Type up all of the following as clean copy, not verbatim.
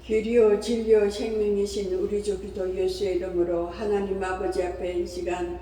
길이요 진리요 생명이신 우리 주 기도 예수의 이름으로 하나님 아버지 앞에 이 시간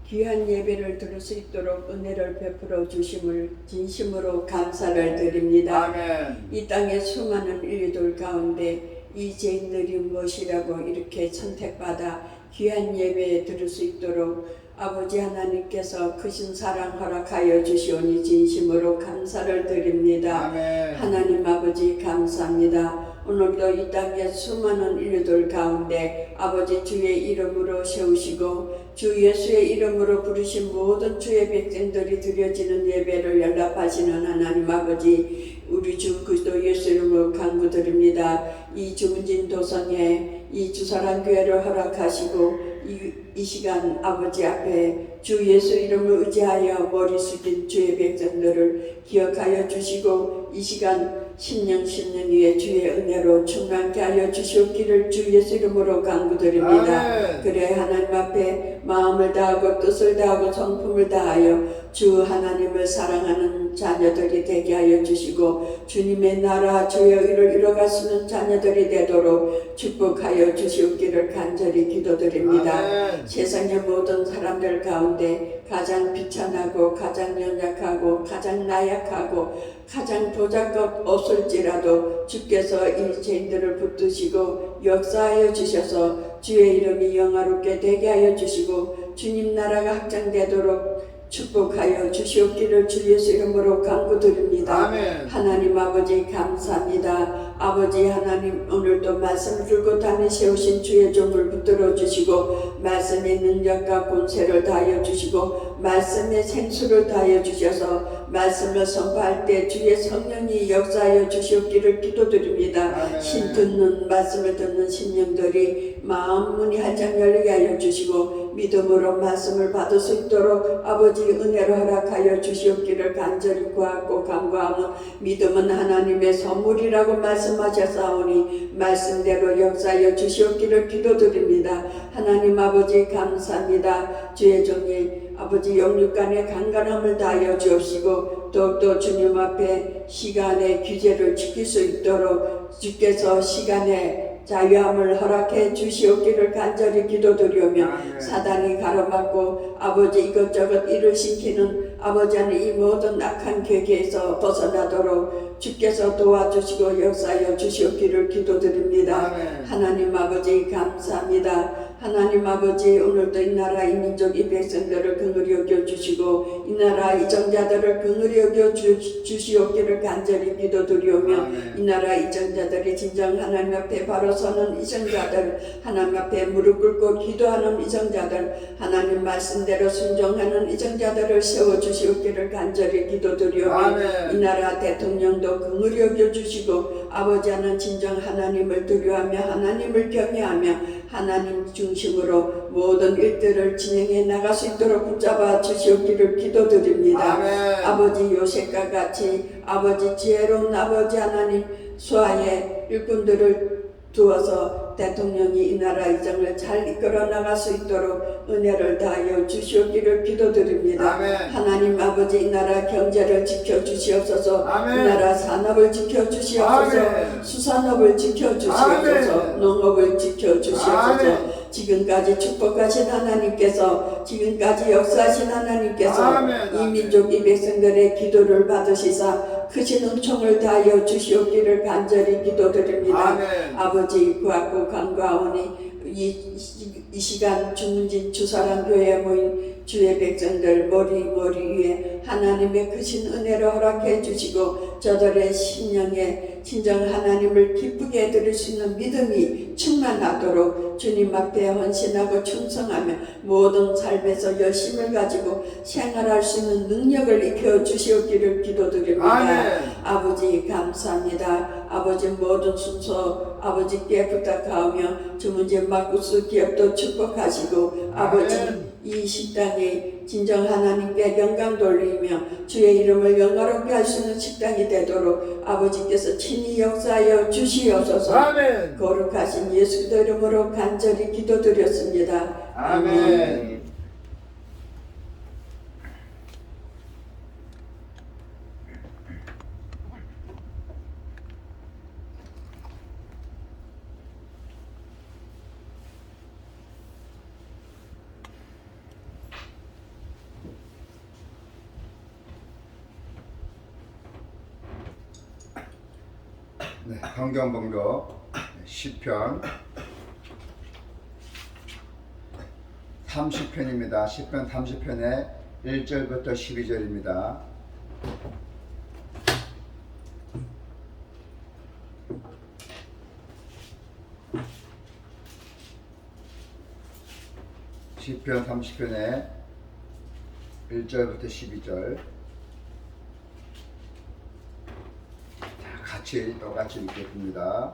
귀한 예배를 드릴 수 있도록 은혜를 베풀어 주심을 진심으로 감사를 드립니다. 아멘. 이 땅의 수많은 인류들 가운데 이 죄인들이 무엇이라고 이렇게 선택받아 귀한 예배에 드릴 수 있도록 아버지 하나님께서 크신 사랑 허락하여 주시오니 진심으로 감사를 드립니다. 아멘. 하나님 아버지 감사합니다. 오늘도 이 땅의 수많은 인류들 가운데 아버지 주의 이름으로 세우시고 주 예수의 이름으로 부르신 모든 주의 백성들이 드려지는 예배를 연락하시는 하나님 아버지, 우리 주 그리스도 예수 이름으로 간구드립니다. 이 주문진 도성에 이 주사랑교회를 허락하시고 이 시간 아버지 앞에 주 예수 이름을 의지하여 머리 숙인 주의 백성들을 기억하여 주시고 이 시간 10년 위에 주의 은혜로 충만케 하여 주시옵기를 주 예수 이름으로 간구드립니다. 그래 하나님 앞에 마음을 다하고 뜻을 다하고 성품을 다하여 주 하나님을 사랑하는 자녀들이 되게 하여 주시고 주님의 나라 주의 의를 이뤄갈 수 있는 자녀들이 되도록 축복하여 주시옵기를 간절히 기도드립니다. 아멘. 세상의 모든 사람들 가운데 가장 비천하고 가장 연약하고 가장 나약하고 가장 도자것 없을지라도 주께서 이 죄인들을 붙드시고 역사하여 주셔서 주의 이름이 영화롭게 되게 하여 주시고 주님 나라가 확장되도록 축복하여 주시옵기를 주 예수 이름으로 간구드립니다. 아멘. 하나님 아버지 감사합니다. 아버지 하나님 오늘도 말씀을 들고 다니 세우신 주의 종을 붙들어 주시고 말씀의 능력과 권세를 다하여 주시고 말씀의 생수를 다하여 주셔서 말씀을 선포할 때 주의 성령이 역사하여 주시옵기를 기도드립니다. 아멘. 신 듣는 말씀을 듣는 심령들이 마음 문이 한장 열리게 하여 주시고 믿음으로 말씀을 받을 수 있도록 아버지 은혜로 허락하여 주시옵기를 간절히 구하고 간구하며 믿음은 하나님의 선물이라고 말씀하셨사오니 말씀대로 역사하여 주시옵기를 기도드립니다. 하나님 아버지 감사합니다. 주의 종이 아버지 영육간의 간간함을 다하여 주옵시고 더욱더 주님 앞에 시간의 규제를 지킬 수 있도록 주께서 시간의 자유함을 허락해 주시옵기를 간절히 기도드리오며 사단이 가로막고 아버지 이것저것 일을 시키는 아버지 하나님 이 모든 악한 계계에서 벗어나도록 주께서 도와주시고 역사하여 주시옵기를 기도드립니다. 아멘. 하나님 아버지 감사합니다. 하나님 아버지 오늘도 이 나라 이 민족 이 백성들을 긍휼히 여겨주시고 이 나라 이 정자들을 긍휼히 여겨주시옵기를 간절히 기도드리오며 이 나라 이 정자들이 진정 하나님 앞에 바로 서는 이 정자들 하나님 앞에 무릎 꿇고 기도하는 이 정자들 하나님 말씀대로 순종하는 이 정자들을 세워주시옵기를 간절히 기도드리오며 이 나라 대통령도 긍휼히 여겨주시고 아버지 하는 진정 하나님을 두려워하며 하나님을 경외하며 하나님 중심으로 모든 일들을 진행해 나갈 수 있도록 붙잡아 주시옵기를 기도드립니다. 아멘. 아버지 요셉과 같이 아버지 지혜로운 아버지 하나님 수하의 일꾼들을 두어서 대통령이 이 나라 이정을 잘 이끌어 나갈 수 있도록 은혜를 다하여 주시옵기를 기도드립니다. 아멘. 하나님 아버지 이 나라 경제를 지켜주시옵소서. 아멘. 이 나라 산업을 지켜주시옵소서. 아멘. 수산업을 지켜주시옵소서. 아멘. 농업을 지켜주시옵소서. 아멘. 지금까지 축복하신 하나님께서 지금까지 역사하신 하나님께서 아멘. 이 민족 이 백성들의 기도를 받으시사 크신 은총을 다하여 주시옵기를 간절히 기도드립니다. 아멘. 아버지 구하고 간구하오니 이 시간 주문진 주사랑교회에 모인 주의 백성들 머리 위에 하나님의 크신 은혜를 허락해 주시고 저들의 심령에 진정 하나님을 기쁘게 드릴 수 있는 믿음이 충만하도록 주님 앞에 헌신하고 충성하며 모든 삶에서 열심을 가지고 생활할 수 있는 능력을 익혀 주시옵기를 기도드립니다. 아멘. 아버지 감사합니다. 아버지 모든 순서 아버지께 부탁하며 주문진 마구스 기업도 축복하시고 아버지 이 식당이 진정 하나님께 영광 돌리며 주의 이름을 영화롭게 할 수 있는 식당이 되도록 아버지께서 친히 역사하여 주시옵소서. 아멘. 거룩하신 예수 그리스도 이름으로 간절히 기도드렸습니다. 아멘. 네, 성경 봉독 시편 30편입니다. 시편 30편의 1절부터 12절입니다. 시편 30편의 1절부터 12절. 똑같이 읽겠습니다.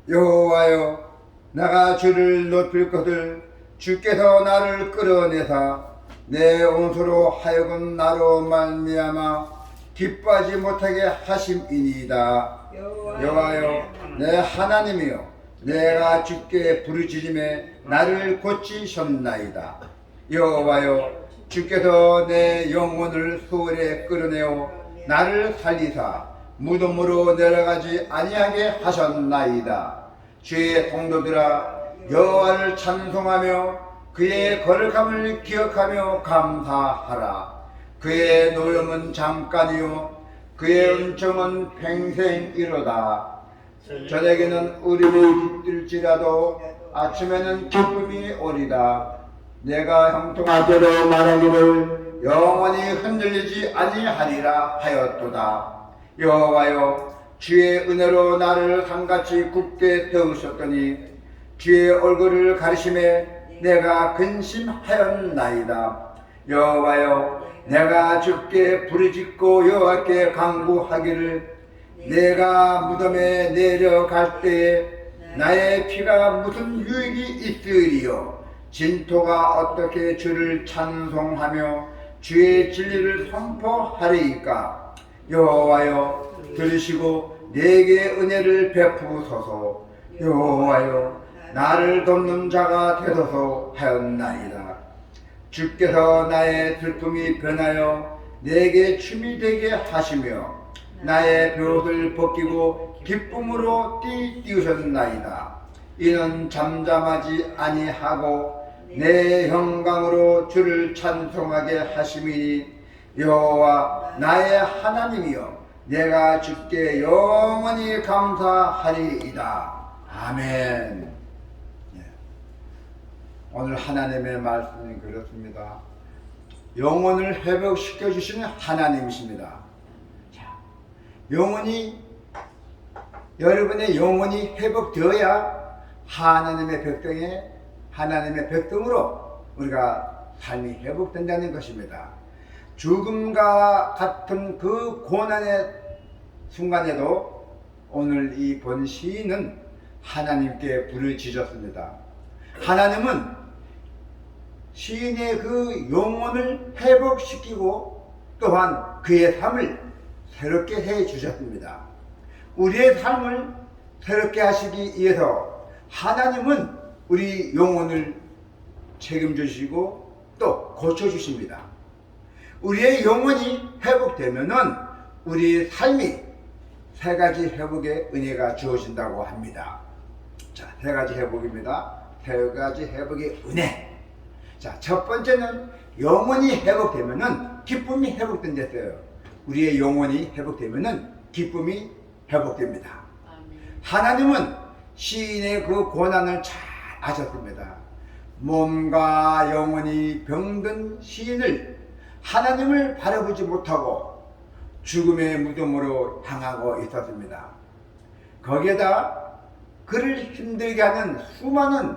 여호와여, 내가 주를 높일거늘 주께서 나를 끌어내사 내 온수로 하여금 나로 말미암아 기뻐하지 못하게 하심이니이다. 여호와여, 내 하나님이여, 내가 주께 부르짖음에 나를 고치셨나이다. 여호와여, 주께서 내 영혼을 수월에 끌어내어 나를 살리사 무덤으로 내려가지 아니하게 하셨나이다. 주의 성도들아, 여호와를 찬송하며 그의 거룩함을 기억하며 감사하라. 그의 노염은 잠깐이요 그의 은총은 평생이로다. 저녁에는 우림이 깃들지라도 아침에는 기쁨이 오리다. 내가 형통하대로 말하기를 영원히 흔들리지 아니하리라 하였도다. 여호와여, 주의 은혜로 나를 한같이 굳게 세우셨더니 주의 얼굴을 가리심에 내가 근심하였나이다. 여호와여, 내가 주께 부르짖고 여호와께 간구하기를 내가 무덤에 내려갈 때에 나의 피가 무슨 유익이 있으리요. 진토가 어떻게 주를 찬송하며 주의 진리를 선포하리이까. 여호와여, 들으시고 내게 은혜를 베푸소서. 여호와여, 나를 돕는 자가 되소서 하였나이다. 주께서 나의 슬픔이 변하여 내게 춤이 되게 하시며 나의 벼옷을 벗기고 기쁨으로 띠우셨나이다. 이는 잠잠하지 아니하고 내 영광으로 주를 찬송하게 하심이니 여호와 나의 하나님이여, 내가 주께 영원히 감사하리이다. 아멘. 오늘 하나님의 말씀이 그렇습니다. 영혼을 회복시켜 주시는 하나님이십니다. 자, 여러분의 영혼이 회복되어야 하나님의 백성으로 우리가 삶이 회복된다는 것입니다. 죽음과 같은 그 고난의 순간에도 오늘 이 본 시인은 하나님께 부르짖었습니다. 하나님은 시인의 그 영혼을 회복시키고 또한 그의 삶을 새롭게 해 주셨습니다. 우리의 삶을 새롭게 하시기 위해서 하나님은 우리 영혼을 책임져 주시고 또 고쳐 주십니다. 우리의 영혼이 회복되면은 우리의 삶이 세 가지 회복의 은혜가 주어진다고 합니다. 자, 세 가지 회복입니다. 세 가지 회복의 은혜. 자, 첫 번째는 영혼이 회복되면은 기쁨이 회복된댔어요. 우리의 영혼이 회복되면은 기쁨이 회복됩니다. 하나님은 시인의 그 고난을 잘 아셨습니다. 몸과 영혼이 병든 시인을 하나님을 바라보지 못하고 죽음의 무덤으로 향하고 있었습니다. 거기에다 그를 힘들게 하는 수많은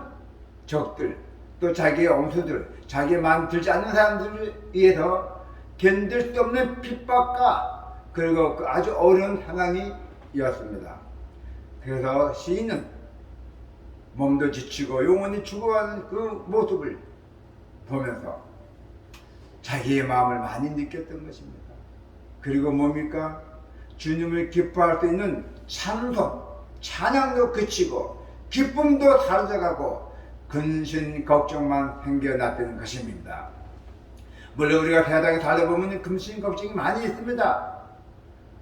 적들, 또 자기의 원수들, 자기 마음 들지 않는 사람들을 위해서 견딜 수 없는 핍박과 그리고 그 아주 어려운 상황이었습니다. 그래서 시인은 몸도 지치고 영혼이 죽어가는 그 모습을 보면서 자기의 마음을 많이 느꼈던 것입니다. 그리고 뭡니까? 주님을 기뻐할 수 있는 찬양도 그치고 기쁨도 사라져가고 근심 걱정만 생겨났던 것입니다. 물론 우리가 세상에 살다 보면 근심 걱정이 많이 있습니다.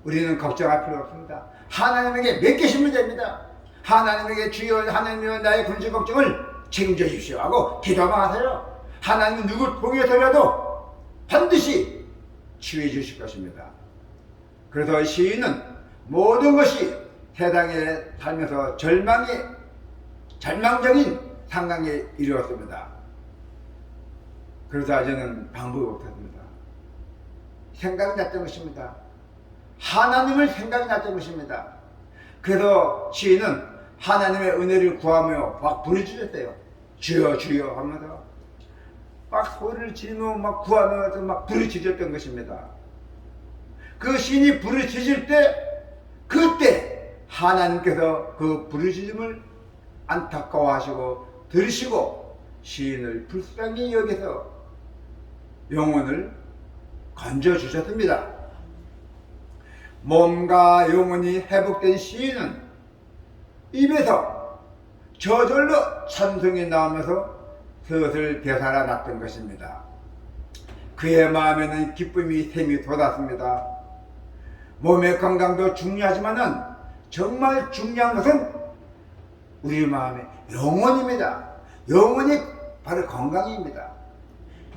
우리는 걱정할 필요 없습니다. 하나님에게 맡기시면 됩니다. 하나님에게 주여 하나님이여 나의 근심 걱정을 책임져 주십시오 하고 기도만 하세요. 하나님은 누굴 통해서라도 반드시 치유해 주실 것입니다. 그래서 시인은 모든 것이 세상에 살면서 절망적인 상황에 이르렀습니다. 그래서 저는 방법이 없었습니다. 생각이 났던 것입니다. 하나님을 생각이 났던 것입니다. 그래서 시인은 하나님의 은혜를 구하며 막 부르짖었어요. 주여 주여 하면서 막 소리를 지르며 막 구하면서 막 부르짖었던 것입니다. 그 시인이 부르짖을 때 그때 하나님께서 그 부르짖음을 안타까워하시고 들으시고 시인을 불쌍히 여겨서 영혼을 건져주셨습니다. 몸과 영혼이 회복된 시인은 입에서 저절로 찬송이 나오면서 슬슬 되살아났던 것입니다. 그의 마음에는 기쁨이 샘이 돋았습니다. 몸의 건강도 중요하지만은 정말 중요한 것은 우리 마음의 영혼입니다. 영혼이 바로 건강입니다.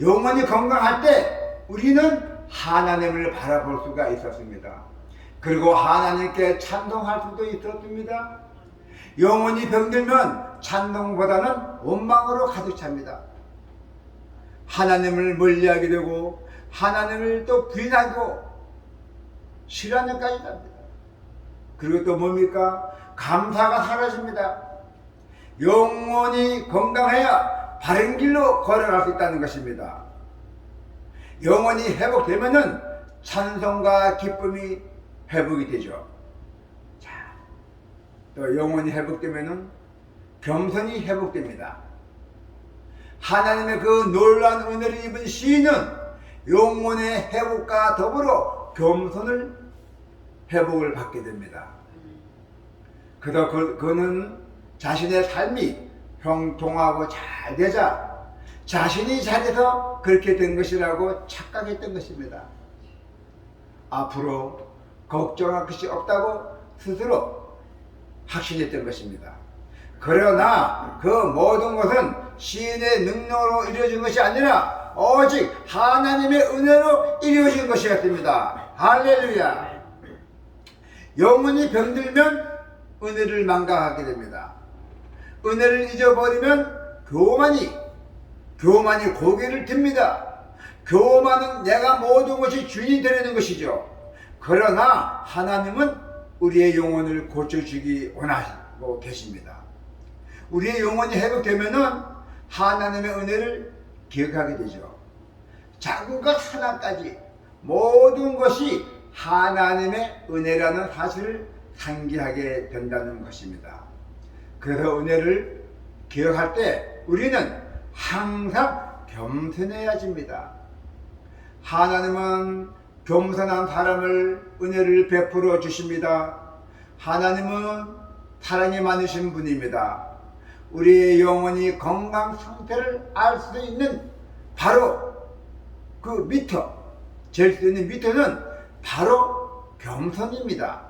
영혼이 건강할 때 우리는 하나님을 바라볼 수가 있었습니다. 그리고 하나님께 찬송할 수도 있었습니다. 영혼이 병들면 찬송보다는 원망으로 가득 찹니다. 하나님을 멀리하게 되고 하나님을 또 부인하고 싫어하는 까지 갑니다. 그리고 또 뭡니까? 감사가 사라집니다. 영혼이 건강해야 바른 길로 걸어갈 수 있다는 것입니다. 영혼이 회복되면은 찬송과 기쁨이 회복이 되죠. 자, 또 영혼이 회복되면은 겸손이 회복됩니다. 하나님의 그 놀라운 은혜를 입은 시인은 영혼의 회복과 더불어 겸손을 회복을 받게 됩니다. 그래서 그는 자신의 삶이 형통하고 잘 되자 자신이 잘해서 그렇게 된 것이라고 착각했던 것입니다. 앞으로 걱정할 것이 없다고 스스로 확신했던 것입니다. 그러나 그 모든 것은 시인의 능력으로 이루어진 것이 아니라 오직 하나님의 은혜로 이루어진 것이었습니다. 할렐루야. 영혼이 병들면 은혜를 망각하게 됩니다. 은혜를 잊어버리면 교만이 고개를 듭니다. 교만은 내가 모든 것이 주인이 되려는 것이죠. 그러나 하나님은 우리의 영혼을 고쳐주기 원하고 계십니다. 우리의 영혼이 회복되면은 하나님의 은혜를 기억하게 되죠. 작은 것 하나까지 모든 것이 하나님의 은혜라는 사실을 상기하게 된다는 것입니다. 그래서 은혜를 기억할 때 우리는 항상 겸손해야 집니다. 하나님은 겸손한 사람을 은혜를 베풀어 주십니다. 하나님은 사랑이 많으신 분입니다. 우리의 영혼이 건강 상태를 알 수 있는 바로 그 미터, 잴 수 있는 미터는 바로 겸손입니다.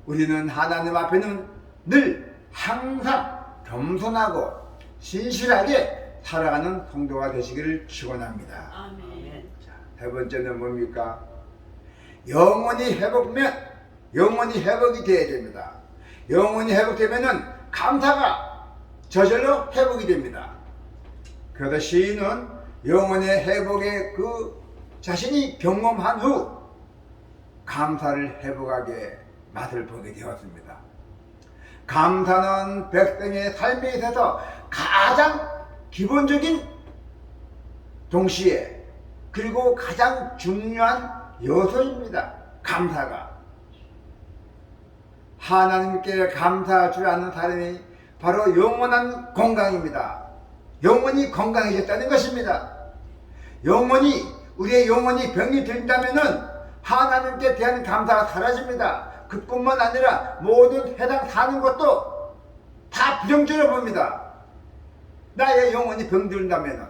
우리는 하나님 앞에는 늘 항상 겸손하고 신실하게 살아가는 성도가 되시기를 축원합니다. 아멘. 자, 세 번째는 뭡니까? 영혼이 회복이 되어야 됩니다. 영혼이 회복되면은 감사가 저절로 회복이 됩니다. 그래서 시인은 영혼의 회복에 그 자신이 경험한 후 감사를 회복하게 맛을 보게 되었습니다. 감사는 백성의 삶에 있어서 가장 기본적인 동시에 그리고 가장 중요한 요소입니다. 감사가. 하나님께 감사할 줄 아는 사람이 바로 영원한 건강입니다. 영혼이 건강해졌다는 것입니다. 우리의 영혼이 병이 들다면은 하나님께 대한 감사가 사라집니다. 그뿐만 아니라 모든 세상 사는 것도 다 부정적으로 봅니다. 나의 영혼이 병들다면은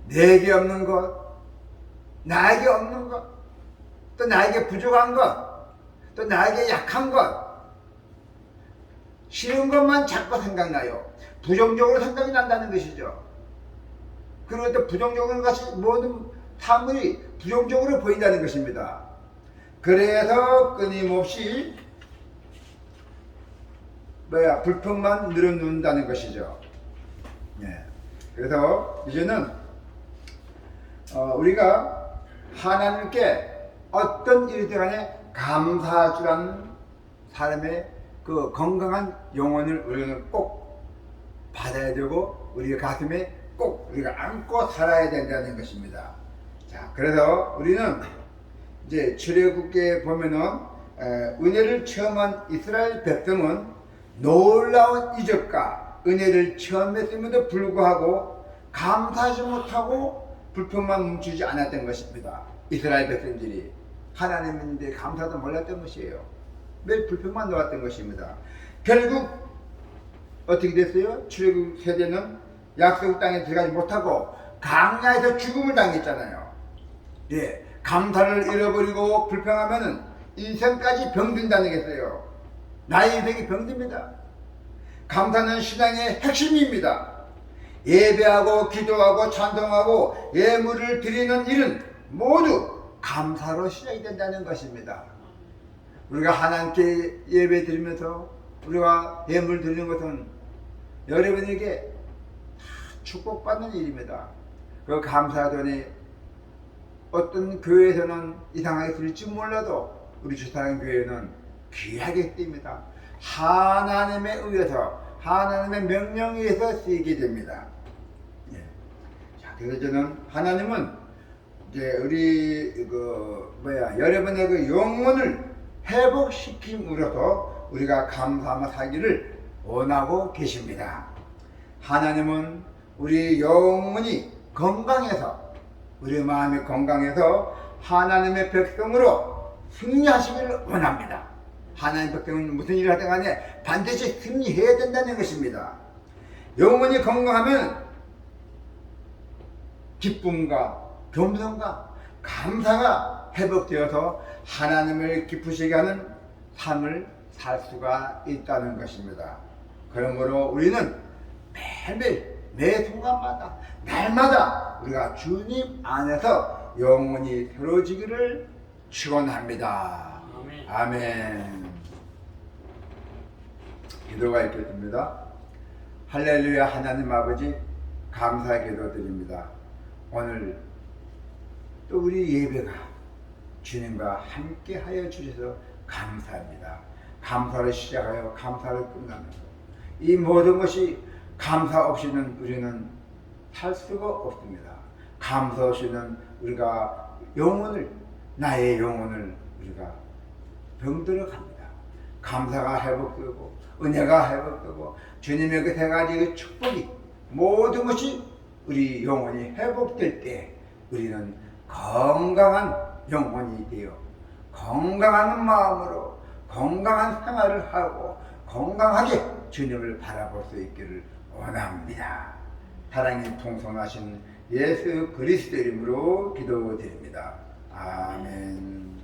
내게 없는 것, 나에게 없는 것, 또 나에게 부족한 것, 또 나에게 약한 것, 싫은 것만 자꾸 생각나요. 부정적으로 생각이 난다는 것이죠. 그리고 또 부정적인 것이 모든 사물이 부정적으로 보인다는 것입니다. 그래서 끊임없이 불평만 늘어놓는다는 것이죠. 예. 그래서 이제는 우리가 하나님께 어떤 일이든 간에 감사주라는 사람의 그 건강한 영혼을 우리는 꼭 받아야 되고 우리 가슴에 꼭 우리가 안고 살아야 된다는 것입니다. 자, 그래서 우리는 이제 출애굽기에 보면은 은혜를 체험한 이스라엘 백성은 놀라운 이적과 은혜를 체험했음에도 불구하고 감사하지 못하고 불평만 멈추지 않았던 것입니다. 이스라엘 백성들이 하나님인데 감사도 몰랐던 것이에요. 매일 불평만 놓았던 것입니다. 결국 어떻게 됐어요? 출애굽 세대는 약속 땅에 들어가지 못하고 광야에서 죽음을 당했잖아요. 예, 감사를 잃어버리고 불평하면은 인생까지 병든다는 게 있어요. 나의 인생이 병듭니다. 감사는 신앙의 핵심입니다. 예배하고 기도하고 찬송하고 예물을 드리는 일은 모두 감사로 시작이 된다는 것입니다. 우리가 하나님께 예배 드리면서 우리가 예물 드리는 것은 여러분에게 축복받는 일입니다. 그 감사전에 어떤 교회에서는 이상하게 들릴지 몰라도 우리 주사랑 교회는 귀하게 씁니다. 하나님에 의해서 하나님의 명령에 의해서 쓰이게 됩니다. 예. 자, 그래서 저는 하나님은 이제 우리 여러분의 그 영혼을 회복시킴으로써 우리가 감사하며 살기를 원하고 계십니다. 하나님은 우리 영혼이 건강해서 우리 마음이 건강해서 하나님의 백성으로 승리하시기를 원합니다. 하나님의 백성은 무슨 일을 하든 간에 반드시 승리해야 된다는 것입니다. 영혼이 건강하면 기쁨과 겸손과 감사가 회복되어서 하나님을 기쁘시게 하는 삶을 살 수가 있다는 것입니다. 그러므로 우리는 매일매일 매 순간마다 날마다 우리가 주님 안에서 영혼이 새로워지기를 축원합니다. 아멘. 아멘. 기도가 있겠습니다. 할렐루야. 하나님 아버지 감사 기도드립니다. 오늘 또 우리 예배가 주님과 함께 하여 주셔서 감사합니다. 감사를 시작하여 감사를 끝나면서 이 모든 것이 감사 없이는 우리는 살 수가 없습니다. 감사 없이는 우리가 나의 영혼을 우리가 병들어 갑니다. 감사가 회복되고 은혜가 회복되고 주님의 그 세 가지의 축복이 모든 것이 우리 영혼이 회복될 때 우리는 건강한 영혼이 되어 건강한 마음으로 건강한 생활을 하고 건강하게 주님을 바라볼 수 있기를 원합니다. 사랑이 풍성하신 예수 그리스도 이름으로 기도드립니다. 아멘.